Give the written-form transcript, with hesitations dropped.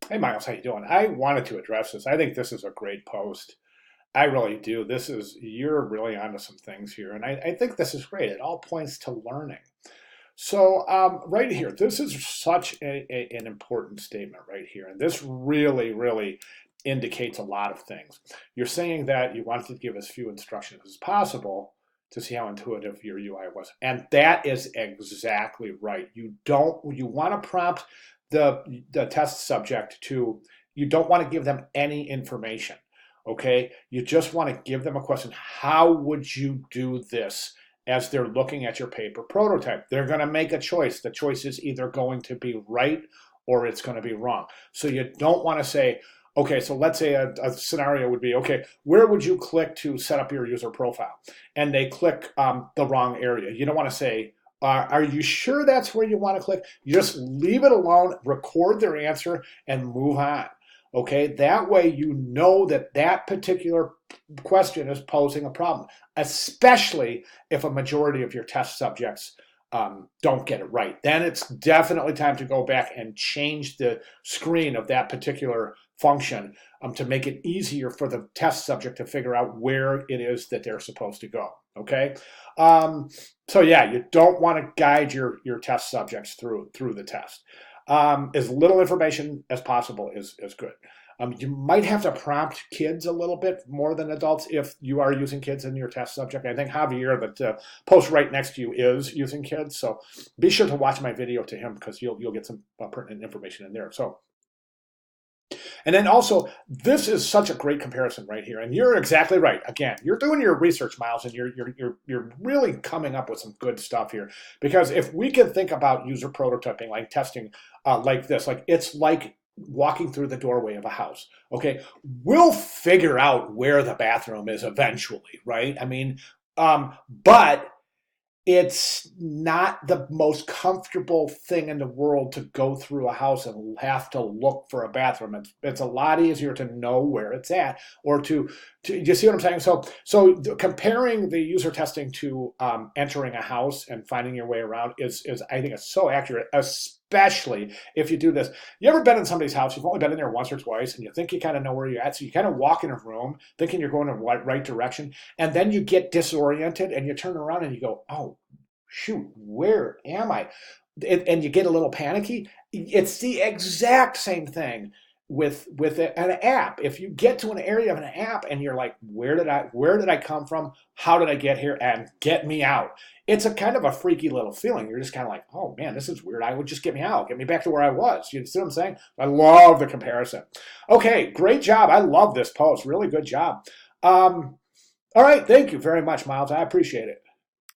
Hey Miles, how you doing? I wanted to address this. I think this is a great post. I really do. You're really onto some things here, and I think this is great. It all points to learning. So right here, this is such an important statement right here, and this really, really indicates a lot of things. You're saying that you wanted to give as few instructions as possible to see how intuitive your UI was, and that is exactly right. You want to prompt the test subject to. You don't want to give them any information. Okay, you just want to give them a question. How would you do this? As they're looking at your paper prototype, they're going to make a choice. The choice is either going to be right or it's going to be wrong. So you don't want to say, okay, so let's say a scenario would be, okay, where would you click to set up your user profile? And they click the wrong area. You don't want to say, are you sure that's where you want to click? You just leave it alone, record their answer, and move on. Okay, that way you know that that particular question is posing a problem, especially if a majority of your test subjects don't get it right. Then it's definitely time to go back and change the screen of that particular function to make it easier for the test subject to figure out where it is that they're supposed to go. Okay, so yeah, you don't want to guide your test subjects through the test. As little information as possible is good. You might have to prompt kids a little bit more than adults if you are using kids in your test subject. I think Javier, that post right next to you, is using kids. So be sure to watch my video to him because you'll get some pertinent information in there. So, and then also, this is such a great comparison right here. And you're exactly right. Again, you're doing your research, Miles, and you're really coming up with some good stuff here. Because if we can think about user prototyping, like testing, like this, like it's like walking through the doorway of a house. Okay, we'll figure out where the bathroom is eventually, right? I mean, but it's not the most comfortable thing in the world to go through a house and have to look for a bathroom. It's a lot easier to know where it's at, or to you see what I'm saying? So comparing the user testing to entering a house and finding your way around is I think it's so accurate, especially if you do this. You ever been in somebody's house? You've only been in there once or twice, and you think you kind of know where you're at. So you kind of walk in a room thinking you're going in the right direction, and then you get disoriented and you turn around and you go, oh, shoot, where am I? And you get a little panicky. It's the exact same thing with an app. If you get to an area of an app and you're like, where did I come from? How did I get here? And get me out. It's a kind of a freaky little feeling. You're just kind of like, oh man, this is weird. I would just get me out, get me back to where I was. You see what I'm saying? I love the comparison. Okay, great job. I love this post. Really good job. All right, thank you very much, Miles. I appreciate it.